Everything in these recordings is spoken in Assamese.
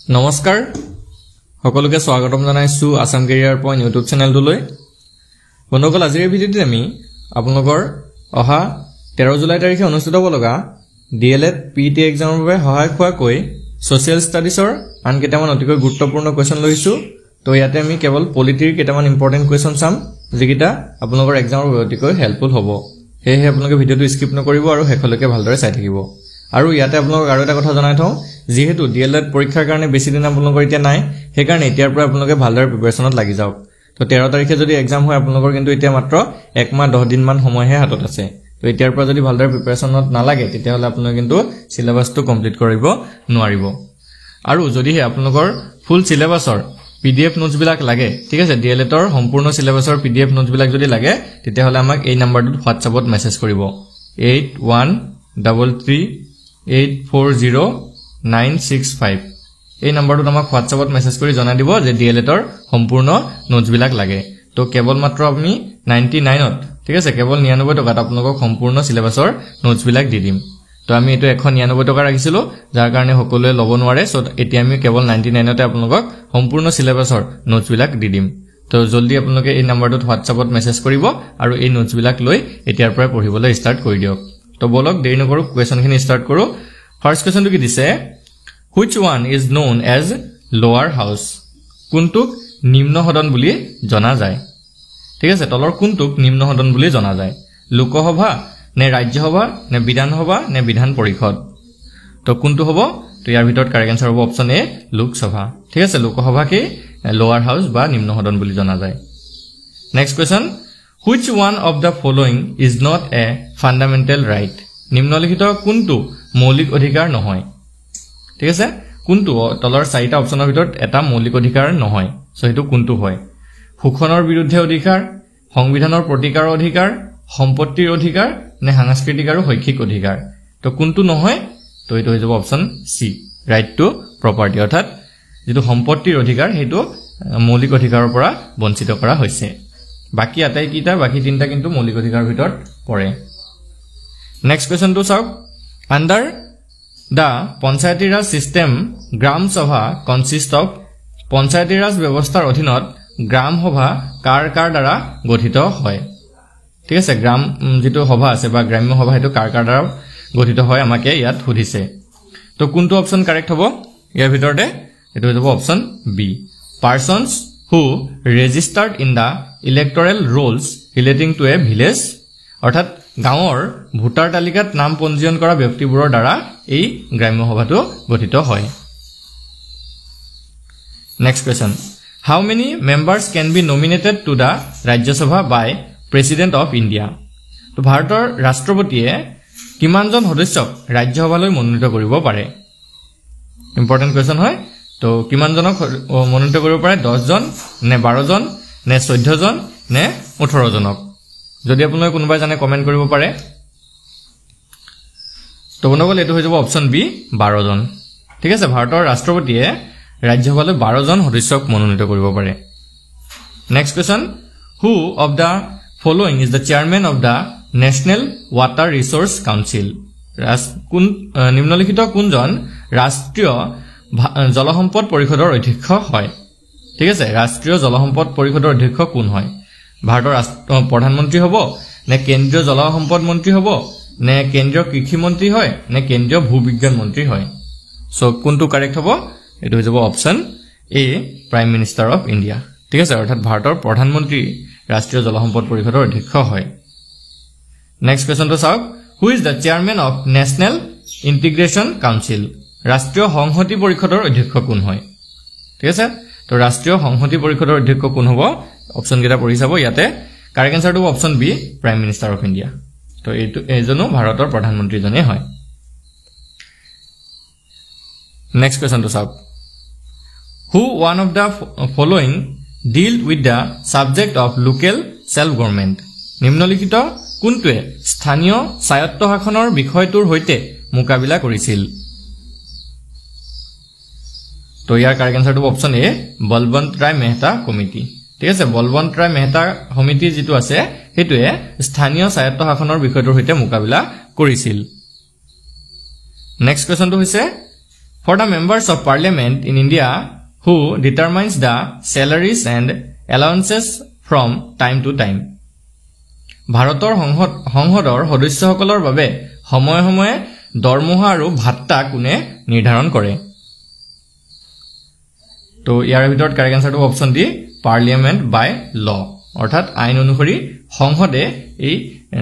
নমস্কাৰ সকলোকে স্বাগতম জনাইছো আসাম কেৰিয়াৰ পইণ্ট ইউটিউব চেনেলটোলৈ বন্ধুসকল আজিৰ ভিডিঅ'টোত আমি আপোনালোকৰ অহা 13 জুলাই তাৰিখে অনুষ্ঠিত হ'ব লগা ডিএলএড পিটি এক্সামৰ বাবে সহায়ক হোৱাকৈ সোশ্যাল ষ্টাডিজৰ আন কেইটামান অতিকৈ গুৰুত্বপূৰ্ণ কোৱেশ্চন লৈছো তো ইয়াতে আমি কেৱল পলিটিৰ কেইটামান ইম্পৰ্টেন্ট কোৱেশ্চন চাম যিকিটা আপোনালোকৰ এক্সামৰ বাবে অতিকৈ হেল্পফুল হ'ব সেয়ে আপোনালোকে ভিডিঅ'টো স্কিপ নকৰিব আৰু শেষলৈকে ভালদৰে চাই থাকিব আৰু ইয়াতে আপোনালোকক আৰু এটা কথা জনাই থওঁ যেহেতু ডিএলএড পৰীক্ষাৰ কাৰণে বেছি দিন আপোনালোকৰ এতিয়া নাই সেই কাৰণে এতিয়াৰ পৰা আপোনালোকে ভালদৰে প্ৰিপাৰেচনত লাগি যাওক তো 13 তাৰিখে যদি এক্সাম হয় আপোনালোকৰ কিন্তু এতিয়া মাত্ৰ 1 মাহ 10 দিন মান সময়হে হাতত আছে তো এতিয়াৰ পৰা যদি ভালদৰে প্ৰিপাৰেচনত নালাগে তেতিয়াহলে আপোনালোকে কিন্তু সিলেবাসটো কমপ্লিট কৰিব নোৱাৰিব আৰু যদিহে আপোনালোকৰ ফুল সিলেবাসৰ পিডিএফ নোটছ বিলাক লাগে ঠিক আছে ডিএলএডৰ সম্পূৰ্ণ সিলেবাসৰ পিডিএফ নোটছ বিলাক যদি লাগে তেতিয়াহলে আমাক এই নম্বৰটোত WhatsAppত মেছেজ কৰিব 8133840965 এই নম্বৰটোত আমাক WhatsAppত মেছেজ কৰি জনাই দিব যে ডিএলএডৰ সম্পূৰ্ণ নোটছ বিলাক লাগে তো কেৱল মাত্ৰ আমি 99ত ঠিক আছে কেৱল 99 টকাত আপোনালোকক সম্পূৰ্ণ সিলেবাসৰ নোটছ বিলাক দি দিম তো আমি এটো 199 টকা ৰাখিছিলো যাৰ কাৰণে সকলোৱে ল'ব নোৱাৰে সো এতিয়া আমি কেৱল 99তে আপোনালোকক সম্পূৰ্ণ সিলেবাসৰ নোটছ বিলাক দি দিম তো জলদি আপোনালোকে এই নম্বৰটোত WhatsAppত মেছেজ কৰিব আৰু এই নোটছ বিলাক লৈ এতিয়াৰ পৰা পঢ়িবলৈ ষ্টাৰ্ট কৰি দিয়ক তো বলক দেৰি নকৰো কোৱেশ্চনখিনি ষ্টাৰ্ট কৰো ফাৰ্স্ট কোৱেশ্চনটো কি দিছে which one is known as lower house কোনটোক নিম্ন সদন বুলি জনা যায় ঠিক আছে তলৰ কোনটোক নিম্ন সদন বুলি জনা যায় লোকসভা নে ৰাজ্যসভা নে বিধানসভা নে বিধান পৰিষদ তো কোনটো হ'ব তো ইয়াৰ ভিতৰত কাৰেক্ট আনসাৰ হ'ব অপচন এ লোকসভা ঠিক আছে লোকসভাকে লোৱাৰ হাউস বা নিম্ন সদন বুলি জনা যায় next question which one of the following is not a fundamental right নিম্নলিখিত কোনটো মৌলিক অধিকাৰ নহয় ঠিক আছে কোনটো তলৰ চাৰিটা অপচনৰ ভিতৰত এটা মৌলিক অধিকাৰ নহয় সো হেতু কোনটো হয় শোষণৰ বিৰুদ্ধে অধিকাৰ সংবিধানৰ প্ৰতিকাৰ অধিকাৰ সম্পত্তিৰ অধিকাৰ নে সাংস্কৃতিক আৰু শৈক্ষিক অধিকাৰ তো কোনটো নহয় তো এটো হৈ যাব option C right to property অৰ্থাৎ যেটো সম্পত্তিৰ অধিকাৰ হেতু মৌলিক অধিকাৰৰ পৰা বঞ্চিত কৰা হৈছে বাকি আটাই কিটা বাকি তিনটা কিন্তু মৌলিক অধিকাৰৰ ভিতৰত পৰে নেক্সট কোৱেশ্চন টু চাওক under The Panchayati Raj system Gram Sabha consists of Panchayati Raj ব্যৱস্থাৰ অধীনত গ্ৰাম সভা কাৰ দ্বাৰা গঠিত হয় ঠিক আছে গ্ৰাম যেটো সভা আছে বা গ্ৰাম্য সভা হেতু কাৰ দ্বাৰা গঠিত হয় আমাকে ইয়াত সুধিছে তো কোনটো অপচন কাৰেক্ট হ'ব ইয়াৰ ভিতৰতে এটো হ'ব option B persons who registered in the electoral rolls relating to a village অৰ্থাৎ গাঁৱৰ ভোটাৰ তালিকাত নাম পঞ্জীয়ন কৰা ব্যক্তিবোৰৰ দ্বাৰা এই গ্ৰাম্য সভাটো গঠিত হয় next question how many members can be nominated to the Rajya Sabha by President of India তো ভাৰতৰ ৰাষ্ট্ৰপতিয়ে কিমানজন সদস্যক ৰাজ্য সভালৈ মনোনীত কৰিব পাৰে ইম্পৰ্টেন্ট কোৱেশ্চন হয় তো কিমানজনক মনোনীত কৰিব পাৰে 10 জন নে 12 জন নে 14 জন নে 18 জনক যদি আপোনালোকে কোনোবাই জানে কমেন্ট কৰিব পাৰে তো বন্ধুসকল এটো হৈ যাব অপচন বি 12 জন ঠিক আছে ভাৰতৰ ৰাষ্ট্ৰপতিয়ে ৰাজ্যসভালৈ 12 জন সদস্যক মনোনীত কৰিব পাৰে next question who of the following is the chairman of the national water resource council কোন নিম্নলিখিত কোনজন ৰাষ্ট্ৰীয় জলসম্পদ পৰিষদৰ অধ্যক্ষ হয় ঠিক আছে ৰাষ্ট্ৰীয় জলসম্পদ পৰিষদৰ অধ্যক্ষ কোন হয় ভাৰতৰ প্ৰধানমন্ত্ৰী হ'ব নে কেন্দ্ৰীয় জলসম্পদ মন্ত্ৰী হ'ব নে কেন্দ্ৰীয় কৃষি মন্ত্ৰী হয় নে কেন্দ্ৰীয় ভূবিজ্ঞান মন্ত্ৰী হয় সো কোনটো কাৰেক্ট হ'ব এটো হৈ যাব option A prime minister of India ঠিক আছে অৰ্থাৎ ভাৰতৰ প্ৰধানমন্ত্ৰী ৰাষ্ট্ৰীয় জলসম্পদ পৰিষদৰ অধ্যক্ষ হয় নেক্সট কোৱেশ্চনটো চাওক who is the chairman of national integration council ৰাষ্ট্ৰীয় সংহতি পৰিষদৰ অধ্যক্ষ কোন হয় ঠিক আছে তো ৰাষ্ট্ৰীয় সংহতি পৰিষদৰ অধ্যক্ষ কোন হ'ব অপচন কেটা পঢ়ি চাব ইয়াতে কাৰেক্ট আনসাৰটো option B prime minister of India তো এইজনো ভাৰতৰ প্ৰধানমন্ত্ৰী জনে হয় নেক্সট কোৱেশ্চনটো চাওক who one of the following deal with the subject of local self government নিম্নলিখিত কোনটোৱে স্থানীয় স্বায়ত্তশাসনৰ বিষয়টোৰ সৈতে মোকাবিলা কৰিছিল তো ইয়াৰ কাৰেক্ট আনসাৰটো option A Balwant Rai Mehta committee ঠিক আছে বলবন্ত ৰায় মেহতা সমিতি যেটো আছে হেতুৱে স্থানীয় স্বায়ত্তশাসনৰ বিষয়টোৰ সৈতে মোকাবিলা কৰিছিল নেক্সট কোৱেশ্চনটো হৈছে for the members of parliament in India who determines the salaries and allowances from time to time. ভাৰতৰ সংসদৰ সদস্যসকলৰ বাবে সময়ে সময়ে দৰমহা আৰু ভাত্তা কোনে নিৰ্ধাৰণ কৰে তো ইয়াৰ ভিতৰত কাৰেক্ট আনসাৰটো option D parliament by law অৰ্থাৎ আইন অনুসৰি সংসদে এই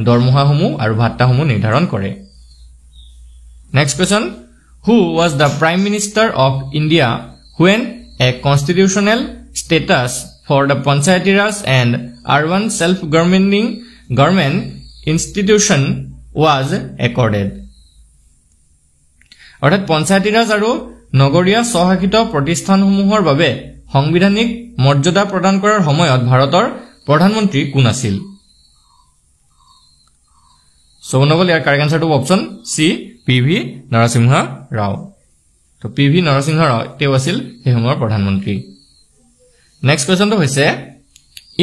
দৰমহাসমূহ আৰু ভাত্তাসমূহ নিৰ্ধাৰণ কৰে next question who was the prime minister of India when a constitutional status for the Panchayati Raj and urban self-governing government institution was accorded. অৰ্থাৎ পঞ্চায়তী ৰাজ আৰু নগৰীয়া স্বশাসিত প্ৰতিষ্ঠানসমূহৰ বাবে সাংবিধানিক মৰ্যাদা প্ৰদান কৰাৰ সময়ত ভাৰতৰ প্ৰধানমন্ত্ৰী কোন আছিল সোনগল ইয়াৰ কাৰেক্ট আনসাৰটো অপচন সি পিভি নৰসিংহ ৰাও তো পিভি নৰসিংহ ৰাও তেওঁ আছিল সেই সময়ৰ প্ৰধানমন্ত্ৰী নেক্সট কোৱেশ্চনটো হৈছে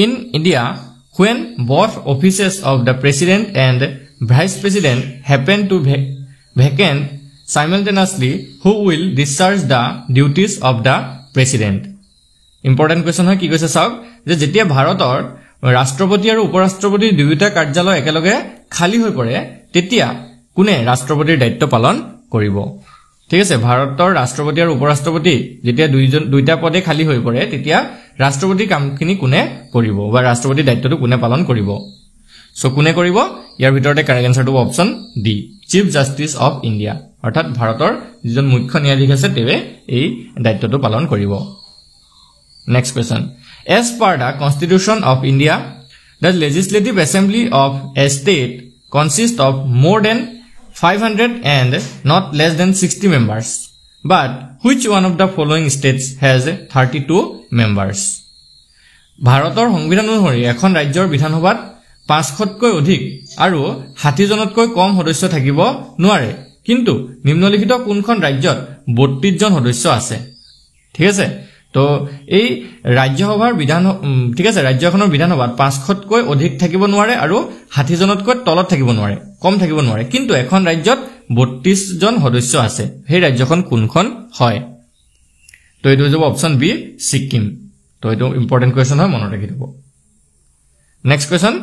in India when both offices of the president and vice president happen to vacant simultaneously who will discharge the duties of the president important question হয় কি কৈছে চাওক যে যেতিয়া ভাৰতৰ ৰাষ্ট্ৰপতি আৰু উপৰাষ্ট্ৰপতিৰ দুয়োটা কাৰ্যালয় একেলগে খালি হৈ পৰে তেতিয়া কোনে ৰাষ্ট্ৰপতিৰ দায়িত্ব পালন কৰিব ঠিক আছে ভাৰতৰ ৰাষ্ট্ৰপতি আৰু উপৰাষ্ট্ৰপতি যেতিয়া দুইটা পদে খালি হৈ পৰে তেতিয়া ৰাষ্ট্ৰপতিৰ কামখিনি কোনে কৰিব বা ৰাষ্ট্ৰপতিৰ দায়িত্বটো কোনে পালন কৰিব সো কোনে কৰিব ইয়াৰ ভিতৰতে কাৰেক্ট আনসাৰটো option D chief justice of India অৰ্থাৎ ভাৰতৰ যিজন মুখ্য ন্যায়াধীশ আছে তেৱে এই দায়িত্বটো পালন কৰিব next question as per the constitution of India the legislative assembly of a state consists of more than 500 and not less than 60 members but which one of the following states has 32 members ভাৰতৰ সংবিধান অনুসৰি এখন ৰাজ্যৰ বিধানসভাত 500তকৈ অধিক আৰু 60 জনতকৈ কম সদস্য থাকিব নোৱাৰে কিন্তু নিম্নলিখিত কোনখন ৰাজ্যত 32 জন সদস্য আছে ঠিক আছে তো এই ৰাজ্যসভাৰ বিধান ঠিক আছে ৰাজ্যখনৰ বিধানসভাত 500তকৈ অধিক থাকিব নোৱাৰে আৰু 60 জনতকৈ তলত থাকিব নোৱাৰে কম থাকিব নোৱাৰে কিন্তু এখন ৰাজ্যত 32 জন সদস্য আছে সেই ৰাজ্যখন কোনখন হয় তো এইটো হ'ব অপচন বি সিকিম তো এইটো ইম্পৰ্টেন্ট কোৱেশ্চন হয় মনত ৰাখি থব নেক্সট কোৱেশ্চন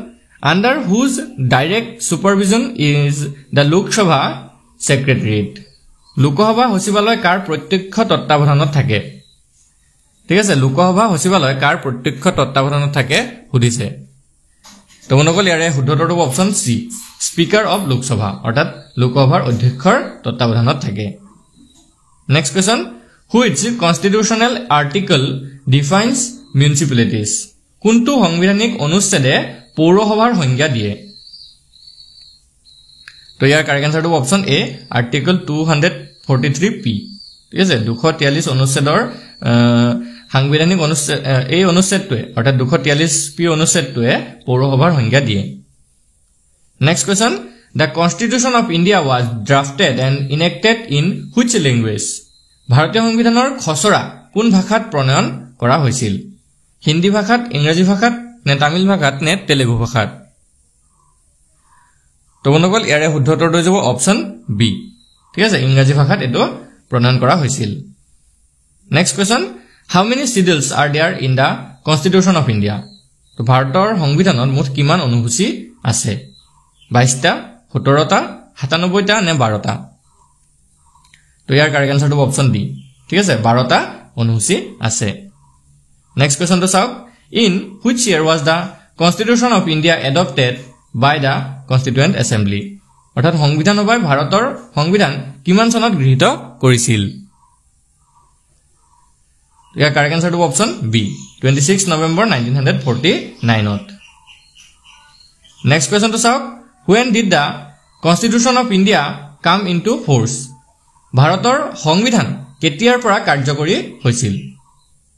আন্ডাৰ হুজ ডাইৰেক্ট সুপাৰভিজন ইজ দ্য লোক সভা সেক্ৰেটাৰিয়েট লোকসভা সচিবালয় কাৰ প্ৰত্যক্ষ তত্ত্বাৱধানত থাকে ঠিক আছে লোকসভা সচিবালয় কাৰ প্ৰত্যক্ষ তত্ত্বাৱধানত থাকে সুধিছে তো মনগল ইয়াৰে শুদ্ধটো option C speaker of Lok Sabha অৰ্থাৎ লোকসভাৰ অধ্যক্ষৰ তত্ত্বাৱধানত থাকে next question which constitutional article defines municipalities কোনটো সাংবিধানিক অনুচ্ছেদে পৌৰসভাৰ সংজ্ঞা দিয়ে তো ইয়াৰ কাৰেক্ট আনসাৰটো অপচন এ আৰ্টিকল 243 পি ঠিক আছে 243 অনুচ্ছেদৰ সাংবিধানিক অনুচ্ছেদ এই অনুচ্ছেদটোৱে অৰ্থাৎ 243 পি অনুচ্ছেদটোৱে পৌৰসভাৰ সংজ্ঞা দিয়ে next question the constitution of India was drafted and enacted in which language ভাৰতীয় সংবিধানৰ খচৰা কোন ভাষাত প্ৰণয়ন কৰা হৈছিল হিন্দী ভাষাত ইংৰাজী ভাষাত নে তামিল ভাষাত নে তেলেগু ভাষাত তো বন্ধুসকল ইয়াৰে শুদ্ধ উত্তৰটো হ'ব অপচন বি ঠিক আছে ইংৰাজী ভাষাত এটো প্ৰণয়ন কৰা হৈছিল next question how many schedules are there in the constitution of India তো ভাৰতৰ সংবিধানত মুঠ কিমান অনুসূচী আছে 22টা 17টা 97টা নে 12টা তো ইয়াৰ কাৰেক্ট আনসাৰটো অপচন ডি ঠিক আছে 12টা অনুসূচী আছে নেক্সট কোৱেশ্চনটো চাওক in which year was the constitution of India adopted by the constituent assembly অৰ্থাৎ সংবিধান সভাই ভাৰতৰ সংবিধান কিমান চনত গৃহীত কৰিছিল ইয়াৰ কাৰেক্ট আনসাৰটো অপচন বি 26 নৱেম্বৰ 1949ত নেক্সট কোৱেশ্চনটো চাওক when did the constitution of India come into force ভাৰতৰ সংবিধান কেতিয়াৰ পৰা কাৰ্যকৰী হৈছিল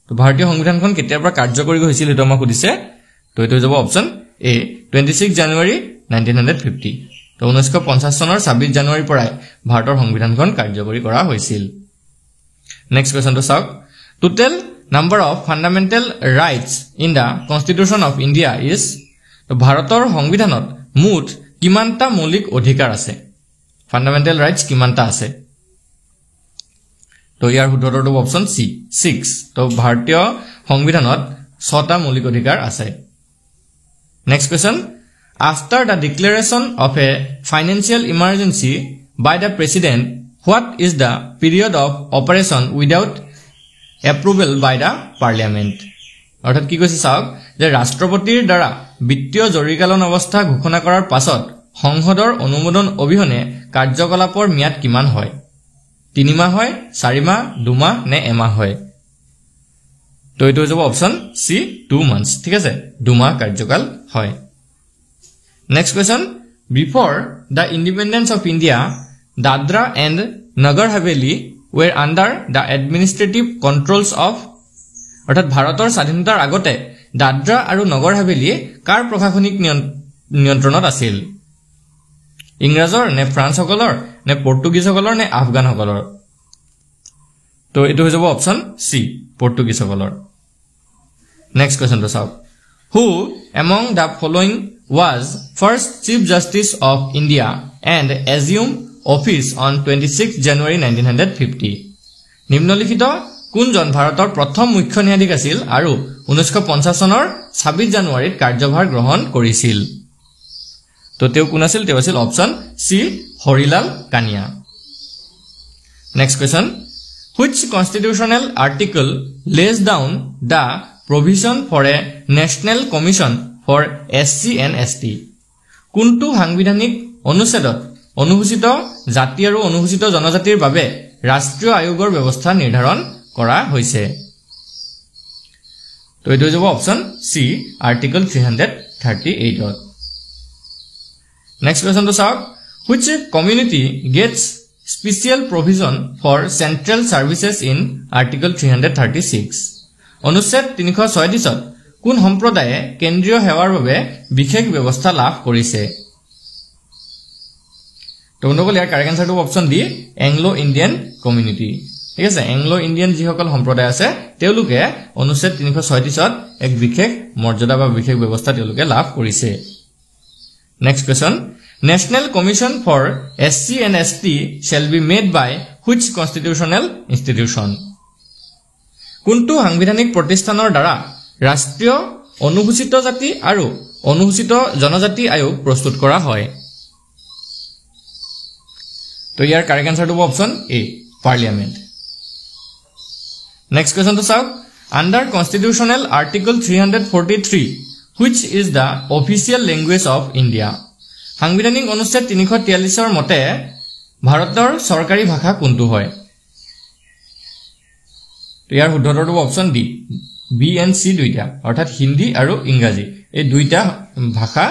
তো ভাৰতীয় সংবিধানখন কেতিয়াৰ পৰা কাৰ্যকৰী হৈছিল এটা আমাক সুধিছে তো এইটো যাব অপচন এ 26 জানুৱাৰী 1950 তো 1950 চনৰ 26 জানুৱাৰীৰ পৰা ভাৰতৰ সংবিধানখন কাৰ্যকৰী কৰা হৈছিল নেক্সট কোৱেশ্চনটো চাওক total number of fundamental rights in the constitution of India is তো ভাৰতৰ সংবিধানত মুঠ কিমানটা মৌলিক অধিকাৰ আছে ফান্ডামেন্টাল ৰাইটস কিমানটা আছে তো ইয়াৰ শুদ্ধটো অপচন সি 6 তো ভাৰতীয় সংবিধানত 6টা মৌলিক অধিকাৰ আছে next question after the declaration of a financial emergency by the president what is the period of operation without approval by the parliament অৰ্থাৎ কি কৈছে চাওক যে ৰাষ্ট্ৰপতিৰ দ্বাৰা বিত্তীয় জৰুৰীকালীন অৱস্থা ঘোষণা কৰাৰ পাছত সংসদৰ অনুমোদন অবিহনে কাৰ্যকলাপৰ ম্যাদ কিমান হয় 3 মাহ হয় 4 মাহ 2 মাহ নে এমাহ হয় তো এটো যাব অপচন সি 2 মান্থস ঠিক আছে 2 মাহ কাৰ্যকাল হয় next question before the independence of India Dadra and Nagar Haveli were under the administrative controls of অৰ্থাৎ ভাৰতৰ স্বাধীনতাৰ আগতে দাদৰা আৰু নগৰ হাভেলি কাৰ প্ৰশাসনিক নিয়ন্ত্ৰণত আছিল ইংৰাজৰ নে ফ্ৰান্সসকলৰ নে পৰ্তুগীজসকলৰ নে আফগানসকলৰ তো এটো হৈ যাব অপচন সি পৰ্তুগীজসকলৰ নেক্সট কোৱেশ্চন তো চাওক হু among the following was first chief justice of India and assumed office on 26 January 1950 নিম্নলিখিত কোনজন ভাৰতৰ প্ৰথম মুখ্য ন্যায়াধীশ আছিল আৰু 1950 চনৰ 26 জানুৱাৰীত কাৰ্যভাৰ গ্ৰহণ কৰিছিল তো তেও কোন আছিল তেও আছিল option C Harilal Kania next question which constitutional article lays down the provision for a national commission for SC and ST কোনটো সাংবিধানিক অনুচ্ছেদত অনুসূচিত জাতি আৰু অনুসূচিত জনজাতিৰ বাবে ৰাষ্ট্ৰীয় আয়োগৰ ব্যৱস্থা নিৰ্ধাৰণ কৰা হৈছে তো এটো যাব option C article 338 next question তো চাওক which community gets special provision for central services in article 336 অনুচ্ছেদ 336 ত কোন সম্প্ৰদায়ে কেন্দ্ৰীয় সেৱাৰ বাবে বিশেষ ব্যৱস্থা লাভ কৰিছে তো নগল ইয়াৰ কাৰেক্ট আনসাৰটো option D Anglo Indian community ঠিক আছে এংলো ইণ্ডিয়ান যিসকল সম্প্ৰদায় আছে তেওঁলোকে অনুচ্ছেদ 336 ত এক বিশেষ মৰ্যাদা বা বিশেষ ব্যৱস্থা তেওঁলোকে লাভ কৰিছে next question National Commission for SC and ST shall be made by which constitutional institution কোনটো সাংবিধানিক প্ৰতিষ্ঠানৰ দ্বাৰা ৰাষ্ট্ৰীয় অনুসূচিত জাতি আৰু অনুসূচিত জনজাতি আয়োগ প্ৰস্তুত কৰা হয় তো ইয়াৰ কাৰেক্ট আনসাৰটো অপচন এ পাৰ্লিয়ামেন্ট নেক্সট কোৱেশ্চন তো চাওক under constitutional article 343 which is the official language of India সাংবিধানিক অনুচ্ছেদ 343 ৰ মতে ভাৰতৰ চৰকাৰী ভাষা কোনটো হয় তো ইয়াৰ শুদ্ধটো অপচন ডি বি এণ্ড সি দুইটা অৰ্থাৎ হিন্দী আৰু ইংৰাজী এই দুইটা ভাষা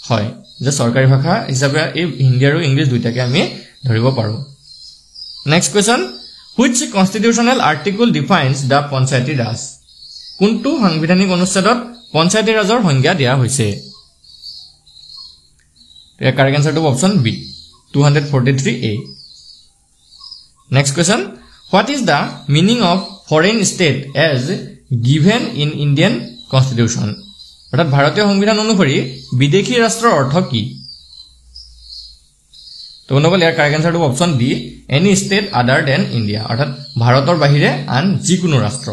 হয় যে চৰকাৰী ভাষা হিচাপে এই হিন্দী আৰু ইংলিছ দুইটাকে আমি ধৰিব পাৰো next question which constitutional article defines the panchayati raj কোনটো সাংবিধানিক অনুচ্ছেদত পঞ্চায়তী ৰাজৰ সংজ্ঞা দিয়া হৈছে The correct answer to option B 243A Next question What is the meaning of foreign state as given in Indian constitution অর্থাৎ ভারতীয় সংবিধান অনুসৰি বিদেশী ৰাষ্ট্ৰৰ অৰ্থ কি তো নগল ইয়াৰ কাৰেক্ট আনসাৰ টু option D any state other than India অৰ্থাৎ ভাৰতৰ বাহিৰে আন যিকোনো ৰাষ্ট্ৰ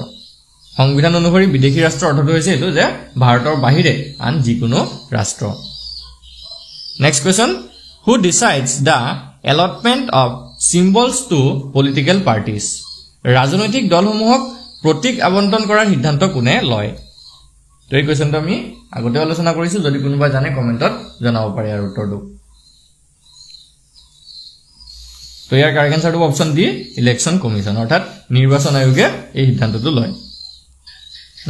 সংবিধান অনুসৰি বিদেশী ৰাষ্ট্ৰৰ অৰ্থটো হৈছে এটো যে ভাৰতৰ বাহিৰে আন যিকোনো ৰাষ্ট্ৰ Next question Who decides the allotment of symbols to political parties ৰাজনৈতিক দলসমূহক প্ৰতীক আবণ্টন কৰাৰ সিদ্ধান্ত কোনে লয় তো এই কোৱেশ্চনটো আমি আগতে আলোচনা কৰিছো যদি কোনোবা জানে কমেন্টত জনাব পাৰে আৰু উত্তৰটো তো ইয়াৰ কাৰেক্ট আনসাৰটো অপচন ডি ইলেকশন কমিশন অৰ্থাৎ নিৰ্বাচন আয়োগে এই সিদ্ধান্তটো লয়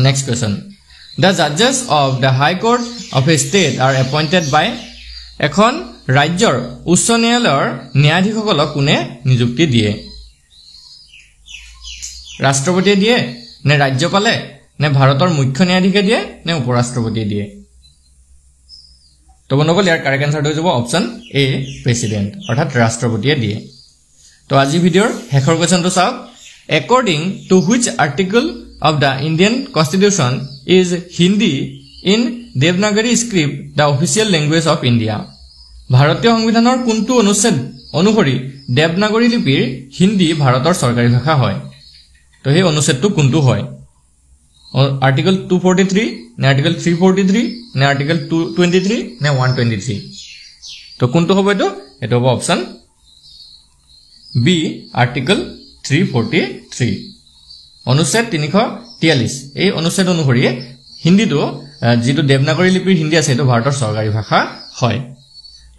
next question The judges of the High Court of a state are appointed by এখন ৰাজ্যৰ উচ্চ ন্যায়ালয়ৰ ন্যায়াধীশসকলক কোনে নিযুক্তি দিয়ে ৰাষ্ট্ৰপতিয়ে দিয়ে নে ৰাজ্যপালে নে ভাৰতৰ মুখ্য ন্যায়াধীশে দিয়ে নে উপৰাষ্ট্ৰপতিয়ে দিয়ে তো বনগল ইয়াৰ কাৰেক্ট আনসাৰটো হৈ যাব অপচন এ প্ৰেসিডেন্ট অৰ্থাৎ ৰাষ্ট্ৰপতিয়ে দিয়ে তো আজি ভিডিঅ'ৰ শেষৰ কোৱেশ্চনটো চাওক according to which article of the Indian Constitution is Hindi in Devanagari script the official language of India ভাৰতীয় সংবিধানৰ কোনটো অনুচ্ছেদ অনুসৰি দেৱনাগৰী লিপিৰ হিন্দী ভাৰতৰ চৰকাৰী ভাষা হয় তো সেই অনুচ্ছেদটো কোনটো হয় আৰ্টিকল 243 নে আৰ্টিকল 343 নে আৰ্টিকল 223 নে 123 তো কোনটো হ'ব এটো হ'ব অপচন বি আৰ্টিকল 343 অনুচ্ছেদ 343 এই অনুচ্ছেদ অনুসৰি হিন্দীটো যেটো দেৱনাগৰী লিপিৰ হিন্দী আছে এটো ভাৰতৰ চৰকাৰী ভাষা হয়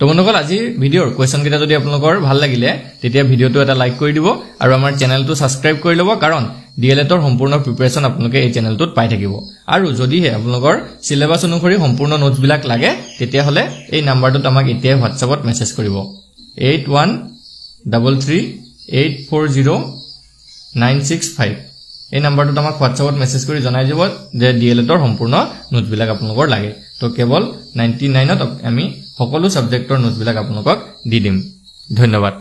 তো বন্ধুসকল আজি ভিডিওৰ কোৱেশ্চন কিটা যদি আপোনালোকৰ ভাল লাগিলে তেতিয়া ভিডিওটো এটা লাইক কৰি দিব আৰু আমাৰ চেনেলটো সাবস্ক্ৰাইব কৰি ল'ব কাৰণ ডিএলএডৰ সম্পূৰ্ণ প্ৰিপাৰেচন আপোনালোকে এই চেনেলটোত পাই থাকিব আৰু যদিহে আপোনালোকৰ সিলেবাস অনুসৰি সম্পূৰ্ণ নোটছ বিলাক লাগে তেতিয়া হলে এই নাম্বাৰটোত আমাক এতিয়া WhatsAppত মেছেজ কৰিব 8133840965 এই নাম্বাৰটোত আমাক WhatsAppত মেছেজ কৰি জনাই দিব যে ডিএলএডৰ সম্পূৰ্ণ নোটছ বিলাক আপোনালোকৰ লাগে তো কেৱল 99ত আমি সকলো সাবজেক্টৰ নোটছ বিলাক আপোনালোকক দি দিম ধন্যবাদ